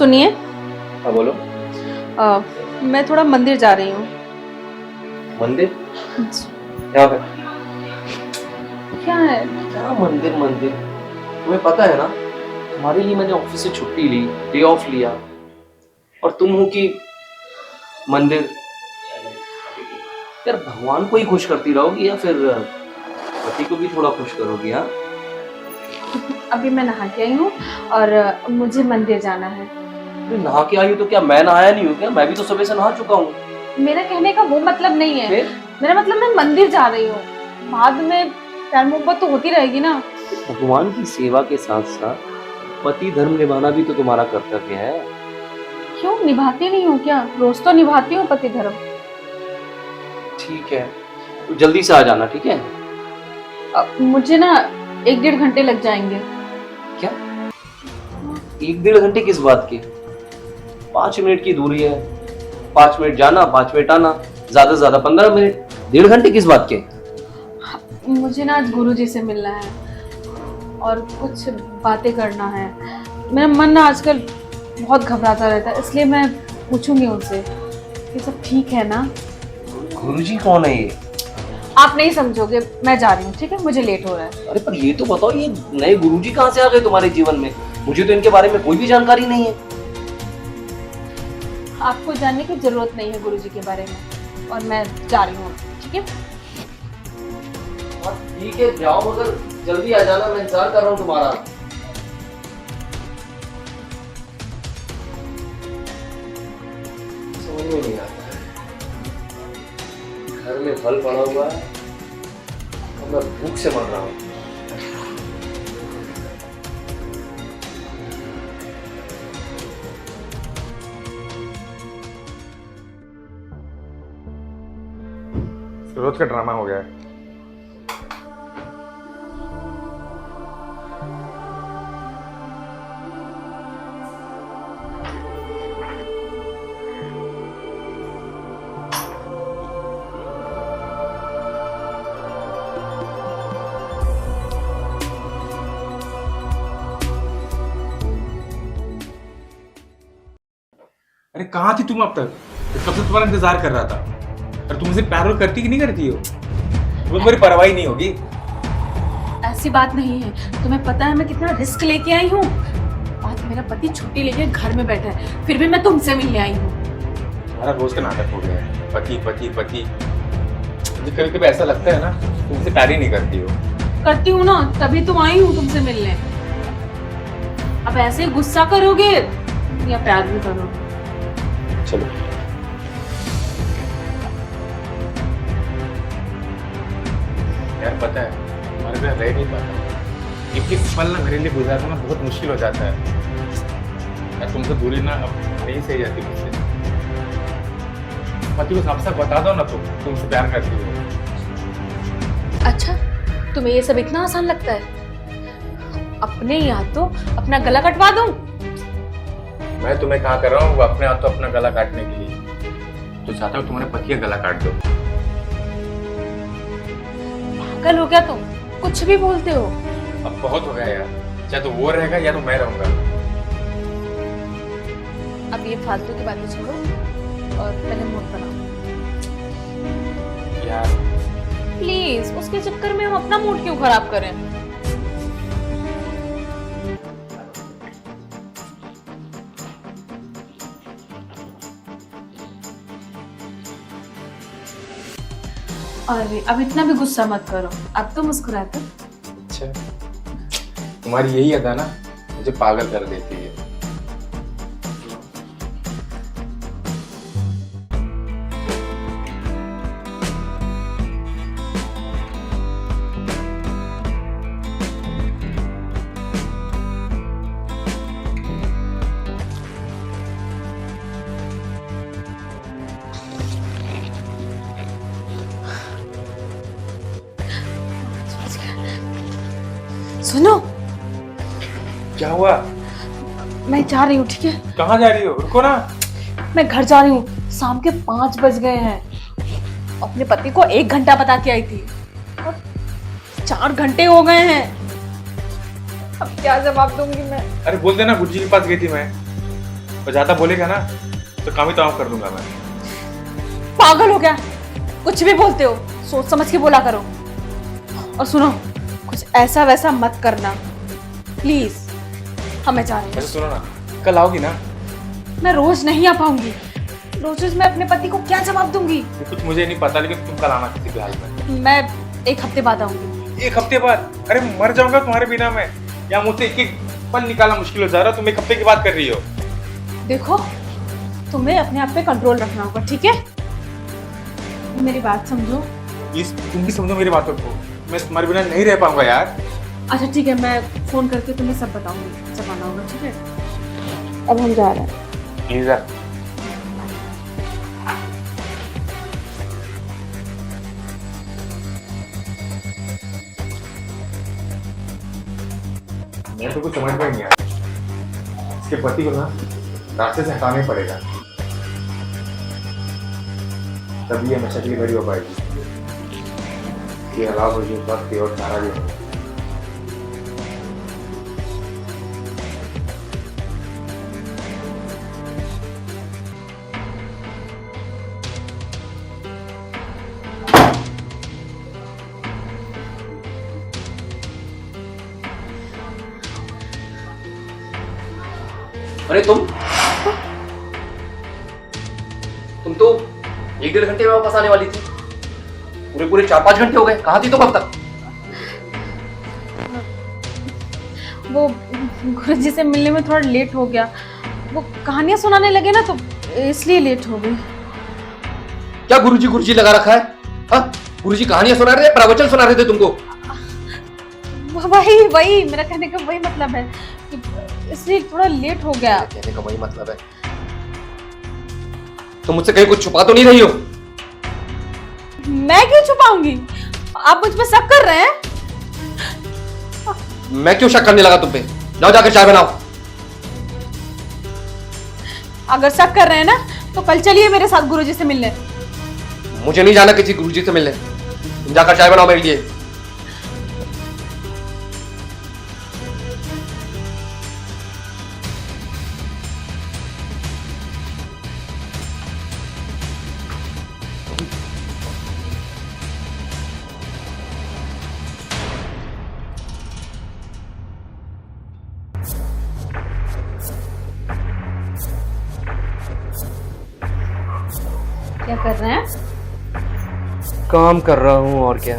सुनिए, हाँ बोलो। मैं थोड़ा मंदिर जा रही हूँ। मंदिर? क्या है? क्या है? क्या मंदिर मंदिर? तुम्हें पता है ना, तुम्हारे लिए मैंने ऑफिस से छुट्टी ली, डे ऑफ लिया, और तुम हो कि मंदिर। यार भगवान को ही खुश करती रहोगी या फिर पति को भी थोड़ा खुश करोगी? हाँ, अभी मैं नहा के आई हूँ और मुझे मंदिर जाना है। अरे नहा के आई हो तो क्या मैं नहाया नहीं हूँ क्या? मैं भी तो सुबह से नहा चुका हूँ। मेरा कहने का वो मतलब नहीं है। फिर मेरा मतलब मैं मंदिर जा रही हूँ, बाद में प्यार मोहब्बत तो होती रहेगी ना। भगवान की सेवा के साथ साथ पति धर्म निभाना भी तो तुम्हारा कर्तव्य है। क्यों निभाती नहीं हो क्या? रोज तो निभाती हूँ पति धर्म। ठीक है, तो जल्दी से आ जाना, ठीक है? मुझे ना 1-1.5 घंटे लग जाएंगे। क्या? 1-1.5 घंटे किस बात के? 5 मिनट की दूरी है, 5 मिनट जाना 5 मिनट आना, ज्यादा से ज्यादा 15 मिनट। 1.5 घंटे किस बात के? मुझे ना आज गुरुजी से मिलना है और कुछ बातें करना है। मेरा मन ना आजकल बहुत घबराता रहता है, इसलिए मैं पूछूंगी उनसे ये सब ठीक है ना। गुरुजी कौन है ये? आप नहीं समझोगे, मैं जा रही हूँ, ठीक है? मुझे लेट हो रहा है। अरे पर ये तो बताओ, ये नए गुरुजी कहाँ से आ गए तुम्हारे जीवन में? मुझे तो इनके बारे में कोई भी जानकारी नहीं है। आपको जानने की जरूरत नहीं है गुरुजी के बारे में, और मैं जा रही हूँ, ठीक है? ठीक है, जाओ, मगर जल्दी आ जाना, मैं इंतजार कर रहा हूँ तुम्हारा। समझ में नहीं आता है, घर में फल पड़ा हुआ है और मैं भूख से मर रहा हूँ। रोज का ड्रामा हो गया है। अरे कहाँ थी तुम अब तक? कब से तुम्हारा इंतजार कर रहा था। अरे तुम मुझसे प्यार करती कि नहीं करती हो? वो तुम्हारी परवाह नहीं होगी। ऐसी बात नहीं है, तुम्हें पता है मैं कितना रिस्क लेके आई हूँ। आज मेरा पति छुट्टी लेके घर में बैठा है, फिर भी मैं तुमसे मिलने आई हूँ। तुम्हारा रोज का नाटक हो गया है, पति पति पति। मुझे कभी कभी ऐसा लगता है ना, तुम मुझसे प्यार ही नहीं करती हो। करती हूँ ना, तभी तो आई हूँ तुमसे मिलने। अब ऐसे ही गुस्सा करोगे या प्यार भी करोगे? चलो। यार पता है, तुम्हारे बिना रह नहीं पाता। एक एक पल ना मेरे लिए गुजारना बहुत मुश्किल हो जाता है। यार तुमसे दूरी ना अब नहीं सही जाती मुझसे। पति को साफ साफ बता दो ना, तुमसे प्यार करती हो। अच्छा, तुम्हें ये सब इतना आसान लगता है? अपने ही हाथों अपना गला कटवा दूं? मैं तुम्हें कहा कर रहा हूँ, वो अपने हाथों अपना गला काटने के लिए तो चाहता हूँ तुम्हारे पति का गला काट दो। पागल हो क्या तुम? कुछ भी बोलते हो। अब बहुत हो गया यार, चाहे तो वो रहेगा या तो मैं रहूंगा। अब ये फालतू की बातें छोड़ो और पहले मूड बनाओ। यार प्लीज, उसके चक्कर में हम अपना मूड क्यों खराब करें? अरे अब इतना भी गुस्सा मत करो, अब तो मुस्कुराते। अच्छा, तुम्हारी यही अदा ना मुझे पागल कर देती है। सुनो, क्या हुआ? मैं जा रही हूँ, ठीक है? कहाँ जा रही हो? रुको ना। मैं घर जा रही हूँ, शाम के 5 बज गए हैं। अपने पति को 1 घंटा बता के आई थी, अब 4 घंटे हो गए हैं। अब क्या जवाब दूंगी मैं? अरे बोल देना गुरुजी के पास गई थी मैं। और ज्यादा बोलेगा ना तो काम ही तमाम कर दूंगा मैं। पागल हो गया, कुछ भी बोलते हो, सोच समझ के बोला करो। और सुनो, कुछ ऐसा वैसा मत करना प्लीज, हमें जा रहे वैसे सुनो ना, कल आओगी ना? हैं। मैं रोज नहीं आ पाऊंगी, रोज मैं अपने पति को क्या जवाब दूंगी। ये कुछ मुझे नहीं पता, लेकिन तुम कल आना किसी भी हाल में। मैं 1 हफ्ते बाद आऊंगी। 1 हफ्ते बाद? अरे मर जाऊंगा तुम्हारे बिना मैं। या मुझसे एक एक पल निकालना मुश्किल हो जा रहा है, तुम 1 हफ्ते की बात कर रही हो। देखो, तुम्हें अपने आप पे कंट्रोल रखना होगा, ठीक है? मेरी बात समझो। प्लीज तुम भी समझो मेरी बातों को, मैं तुम्हारे बिना नहीं रह पाऊंगा यार। अच्छा ठीक है, मैं फोन करके तुम्हें सब बताऊंगी जब आना होगा, ठीक है? अब हम जा रहे हैं। प्लीज यार। मैं तो कुछ समझ में नहीं आया, इसके पति को ना रास्ते से हटाना ही पड़ेगा, तभी ये हमेशा के लिए बड़ी हो पाएगी। ये अलावा मुझे वक्त और सारा भी होगा। अरे तुम तो 1-1.5 घंटे में वापस आने वाली थी, पूरे 4-5 घंटे हो गए, कहाँ थी तुम अब तक? वो गुरुजी से मिलने में थोड़ा लेट हो गया, वो कहानियां सुनाने लगे ना, तो इसलिए लेट हो गई। क्या गुरुजी लगा रखा है? हाँ, गुरुजी कहानियां सुना रहे थे, प्रवचन सुना रहे थे तुमको? वही मेरा कहने का वही मतलब है कि इसलिए थोड़ा लेट हो गया। कहने का वही मतलब है। तुम मुझसे कहीं कुछ छुपा तो नहीं रही हो? मैं क्यों छुपाऊंगी? आप मुझ पे शक कर रहे हैं? मैं क्यों शक करने लगा तुम पे? जाओ जाकर चाय बनाओ। अगर शक कर रहे हैं ना, तो कल चलिए मेरे साथ गुरुजी से मिलने। मुझे नहीं जाना किसी गुरुजी से मिलने, तुम जाकर चाय बनाओ मेरे लिए। क्या कर रहे हैं? काम कर रहा हूं, और क्या।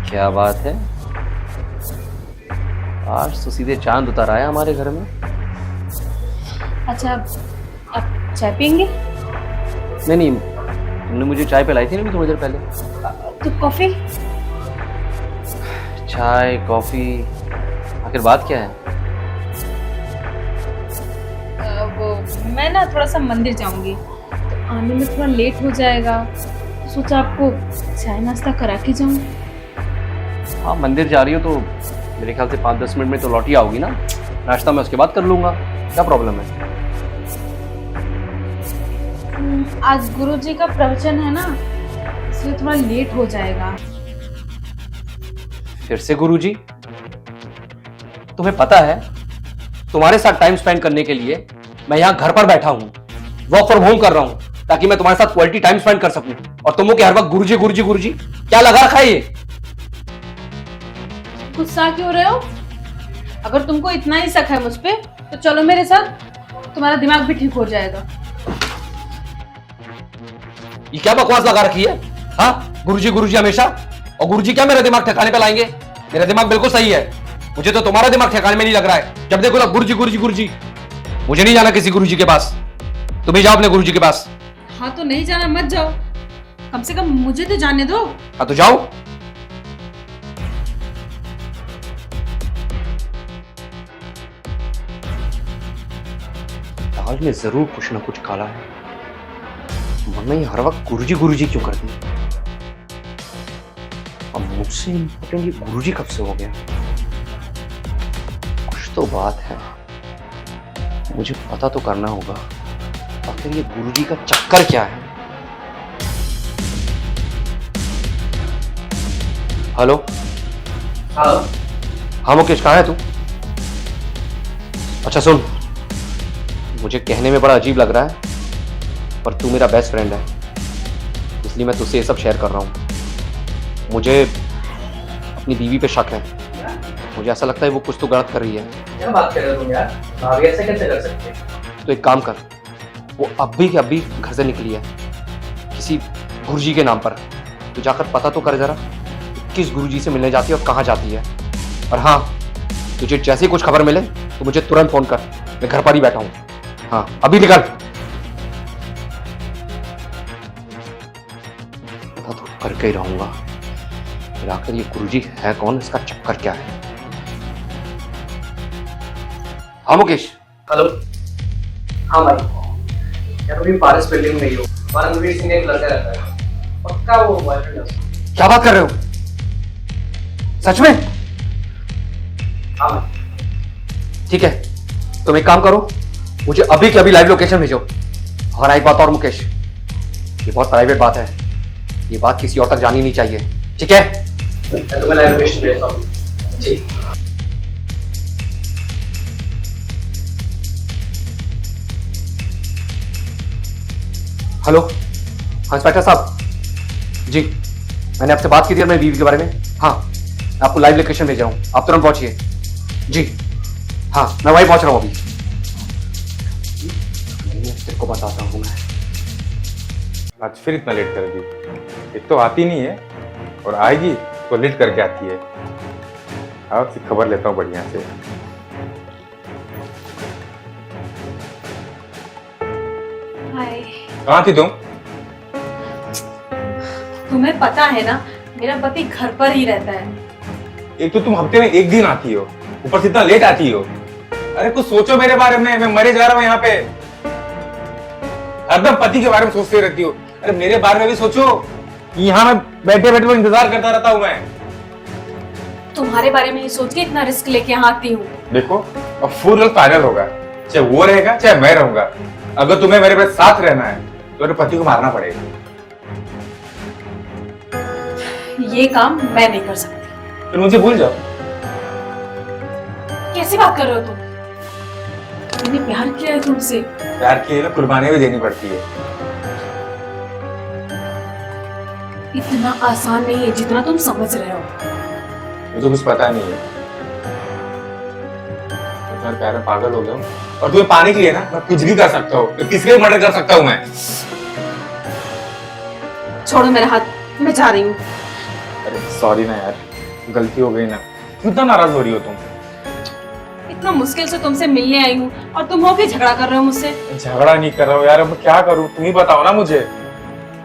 क्या बात है, आज तो सीधे चांद उतर आया हमारे घर में। अच्छा, आप चाय पियेंगे? नहीं, तुमने मुझे चाय पिलाई थी ना थोड़ी देर पहले। तो कॉफी? चाय कॉफी, आखिर बात क्या है? वो मैं ना थोड़ा सा मंदिर जाऊंगी, तो आने में थोड़ा लेट हो जाएगा, तो सोचा आपको चाय नाश्ता करा के जाऊं। हाँ, मंदिर जा रही हो तो मेरे ख्याल से 5-10 मिनट में तो लौट ही आओगी ना। नाश्ता मैं उसके बाद कर लूंगा, क्या प्रॉब्लम है? आज गुरुजी का प्रवचन है ना, इसलिए थोड़ा लेट हो जाएगा। फिर से गुरुजी? तुम्हें पता है, तुम्हारे साथ टाइम स्पेंड करने के लिए मैं यहाँ घर पर बैठा हूँ, वर्क फ्रॉम होम कर रहा हूँ, ताकि मैं तुम्हारे साथ क्वालिटी टाइम स्पेंड कर सकूं। और तुम के हर वक्त गुरुजी क्या लगा रखा है ये? गुस्सा क्यों रहे हो? अगर तुमको इतना ही शक है मुझ पे, तो चलो मेरे साथ, तुम्हारा दिमाग भी ठीक हो जाएगा। ये क्या बकवास लगा रखी है? हाँ, गुरुजी हमेशा। और गुरुजी क्या मेरा दिमाग ठिकाने पे लाएंगे? मेरा दिमाग बिल्कुल सही है, मुझे तो तुम्हारा दिमाग ठिकाने में नहीं लग रहा है। जब देखो गुरुजी। मुझे नहीं जाना किसी गुरुजी के पास, तुम ही जाओ अपने गुरुजी के पास। हाँ तो नहीं जाना मत जाओ, कम से कम मुझे तो जाने दो। हाँ तो जाओ। दाल में जरूर कुछ ना कुछ काला है, वरना ये हर वक्त गुरुजी क्यों करती है? अब मुझसे इम्पोर्टेंट ये गुरुजी कब से हो गया? कुछ तो बात है, मुझे पता तो करना होगा आखिर ये गुरुजी का चक्कर क्या है। हेलो। हाँ मुकेश, कहाँ है तू? अच्छा सुन, मुझे कहने में बड़ा अजीब लग रहा है, पर तू मेरा बेस्ट फ्रेंड है, इसलिए मैं तुझसे ये सब शेयर कर रहा हूँ। मुझे अपनी बीवी पे शक है। मुझे ऐसा लगता है वो कुछ तो गलत कर रही है। क्या बात कर रहे हो तुम यार? भाभी ऐसे कैसे कर सकते हैं? तो एक काम कर, वो अभी के अभी घर से निकली है किसी गुरुजी के नाम पर। तू जाकर पता तो कर जरा किस गुरुजी से मिलने जाती है और कहाँ जाती है। और हाँ, तुझे जैसे ही कुछ खबर मिले तो मुझे तुरंत फोन कर, मैं घर पर ही बैठा हूँ। हाँ अभी निकल। पता तो करके ही रहूंगा फिर आखिर ये गुरुजी है कौन, इसका चक्कर क्या है। हाँ मुकेश। हेलो। हाँ भाई, यार अभी पारस बिल्डिंग में ही हो और रणवीर सिंह एक लड़का रहता है, पक्का वो बॉयफ्रेंड है उसका। क्या बात कर रहे हो, सच में? हाँ भाई। ठीक है, तुम एक काम करो, मुझे अभी के अभी लाइव लोकेशन भेजो। और एक बात और मुकेश, ये बहुत प्राइवेट बात है, ये बात किसी और तक जानी नहीं चाहिए, ठीक है? मैं तुम्हें लाइव लोकेशन भेजता हूँ। जी। हेलो, हाँ इंस्पेक्टर साहब जी, मैंने आपसे बात की थी अपनी बीवी के बारे में। हाँ, मैं आपको लाइव लोकेशन भेज रहा हूँ, आप तुरंत पहुंचिए। जी हाँ, मैं वहीं पहुंच रहा हूँ अभी। तेरे को बताता हूँ मैं। आज फिर इतना लेट कर दी। एक तो आती नहीं है और आएगी तो लेट करके आती है। आपसे खबर लेता हूँ बढ़िया से। हाय। कहाँ थी तुम? तुम्हें पता है ना, मेरा पति घर पर ही रहता है। एक तो तुम हफ्ते में एक दिन आती हो, ऊपर से इतना लेट आती हो। अरे कुछ सोचो मेरे बारे में, मैं मरे जा रहा हूँ यहाँ पे। हरदम पति के बारे में सोचते रहती हो। अरे मेरे बारे में भी सोचो। यहाँ मैं बैठे बैठे इंतजार करता रहता हूँ मैं। तुम्हारे बारे में ही सोच के इतना रिस्क लेके यहाँ आती हूँ। देखो, अब फुल फाइनल होगा, चाहे वो रहेगा चाहे मैं रहूंगा। अगर तुम्हें मेरे साथ रहना है तो मेरे पति को मारना पड़ेगा। ये काम मैं नहीं कर सकती। फिर मुझे भूल जाओ। कैसी बात कर रहे हो तुम? मैंने प्यार किया है तुमसे। प्यार की है, कुर्बानी भी देनी पड़ती है। इतना आसान नहीं है जितना तुम समझ रहे हो। मुझे कुछ पता नहीं है। तुम्हारे प्यार में पागल हो गया हूँ। और तुम्हें पाने के लिए ना मैं कुछ भी कर सकता हूँ, किसके भी मर्डर कर सकता हूँ मैं। छोड़ो मेरा हाथ, मैं जा रही हूँ। अरे सॉरी ना यार, गलती हो गई ना। कितना नाराज हो रही हो तुम? इतना मुश्किल से तुमसे मिलने आई हूँ और तुम हो के झगड़ा कर रहे हो मुझसे। झगड़ा नहीं कर रहा हूँ यार, अब क्या करूँ तुम ही बताओ ना मुझे।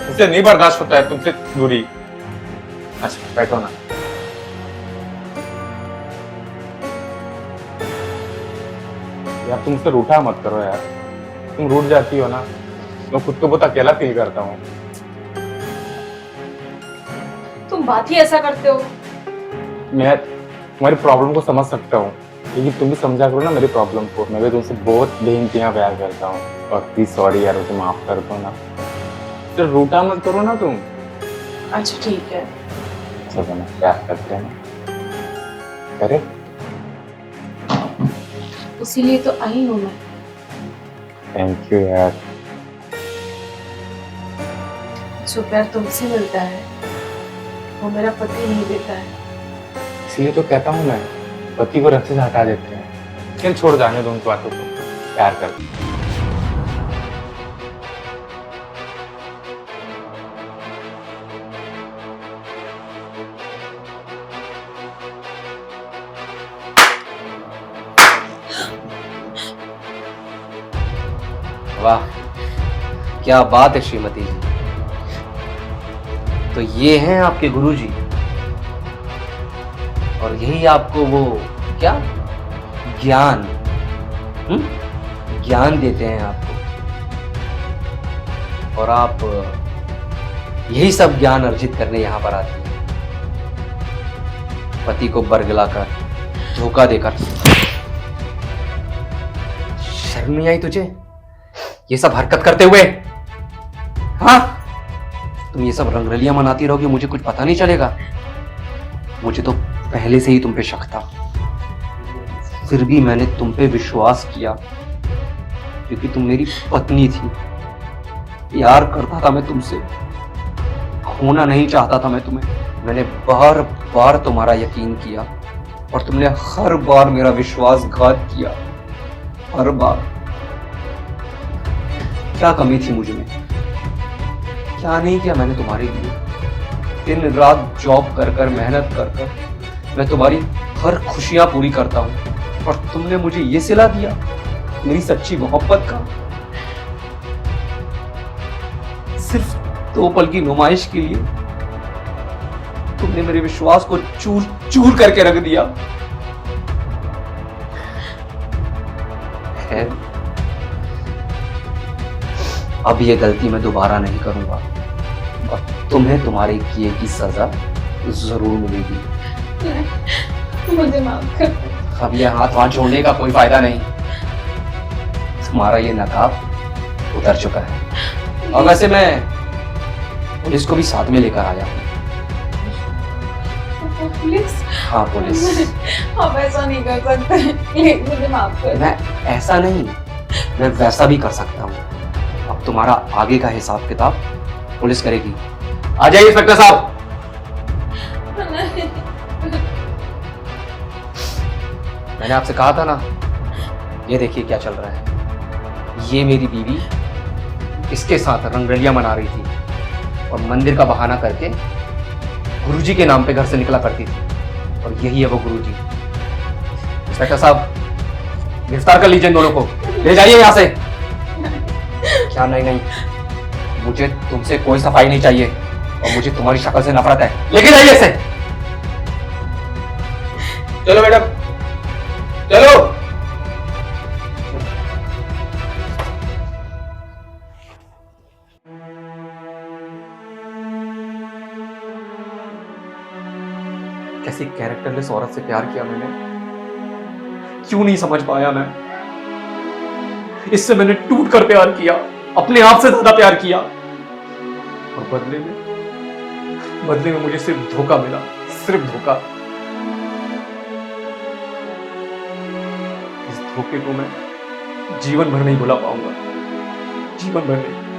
मुझसे नहीं बर्दाश्त होता है तुमसे दूरी। अच्छा बैठो ना। यार तुम मुझसे रूठा मत करो यार। तुम रूठ जाती हो ना, मैं खुद को बहुत अकेला फील करता हूँ। तुम बात ही ऐसा करते हो। मैं तुम्हारी प्रॉब्लम को समझ सकता हूँ, लेकिन तुम भी समझा करो ना मेरी प्रॉब्लम को। मैं भी तुमसे बहुत बेइंतहा प्यार करता हूँ। और प्लीज सॉरी यार, मुझे माफ कर दो ना। तो रूठा मत करो ना तुम। अच्छा ठीक है। चलो ना, प्यार करते हैं ना। करे इसीलिए तो आई हूँ मैं। थैंक यू यार। जो प्यार तुमसे मिलता है वो मेरा पति नहीं देता है। इसलिए तो कहता हूँ मैं, पति को रस्ते से हटा देते हैं। चल छोड़ जाने दो उन बातों को, प्यार कर। वाह, क्या बात है श्रीमती जी। तो ये हैं आपके गुरुजी, और यही आपको वो क्या ज्ञान ज्ञान देते हैं आपको, और आप यही सब ज्ञान अर्जित करने यहां पर आते हैं, पति को बरगलाकर, धोखा देकर। शर्म नहीं आई तुझे ये सब हरकत करते हुए? हाँ, तुम ये सब रंगरलियां मनाती रहोगी, मुझे कुछ पता नहीं चलेगा? मुझे तो पहले से ही तुम पे शक था। फिर भी मैंने तुम पे विश्वास किया क्योंकि तुम मेरी पत्नी थी। प्यार करता था मैं तुमसे, खोना नहीं चाहता था मैं तुम्हें। मैंने बार बार तुम्हारा यकीन किया और तुमने हर बार मेरा विश्वासघात किया, हर बार। क्या कमी थी मुझ में? क्या नहीं किया मैंने तुम्हारे लिए? दिन रात जॉब कर कर, मेहनत कर कर मैं तुम्हारी हर खुशियां पूरी करता हूं और तुमने मुझे ये सिला दिया मेरी सच्ची मोहब्बत का। सिर्फ 2 पल की नुमाइश के लिए तुमने मेरे विश्वास को चूर चूर करके रख दिया। खैर, अब ये गलती मैं दोबारा नहीं करूंगा और तुम्हें तुम्हारे किए की सजा जरूर मिलेगी। मुझे माफ कर। अब ये हाथ वहां छोड़ने का कोई फायदा नहीं, तुम्हारा ये नकाब उतर चुका है। और वैसे मैं पुलिस को भी साथ में लेकर आया हूँ। पुलिस? हाँ, पुलिस। आप ऐसा नहीं कर सकते, प्लीज मुझे माफ कर। मैं ऐसा नहीं, मैं वैसा भी कर सकता हूँ। अब तुम्हारा आगे का हिसाब किताब पुलिस करेगी। आ जाइए इंस्पेक्टर साहब। मैंने आपसे कहा था ना, ये देखिए क्या चल रहा है। ये मेरी बीवी इसके साथ रंगरलियां मना रही थी और मंदिर का बहाना करके गुरुजी के नाम पे घर से निकला करती थी, और यही है वो गुरुजी। इंस्पेक्टर साहब, गिरफ्तार कर लीजिए इन दोनों को, ले जाइए यहां से। क्या? नहीं नहीं, मुझे तुमसे कोई सफाई नहीं चाहिए और मुझे तुम्हारी शक्ल से नफरत है। लेके जाइए इसे। चलो मैडम, चलो। कैसी कैरेक्टरलेस औरत से प्यार किया मैंने, क्यों नहीं समझ पाया मैं? इससे मैंने टूट कर प्यार किया, अपने आप से ज्यादा प्यार किया, और बदले में मुझे सिर्फ धोखा मिला, सिर्फ धोखा। इस धोखे को मैं जीवन भर नहीं भुला पाऊंगा, जीवन भर नहीं।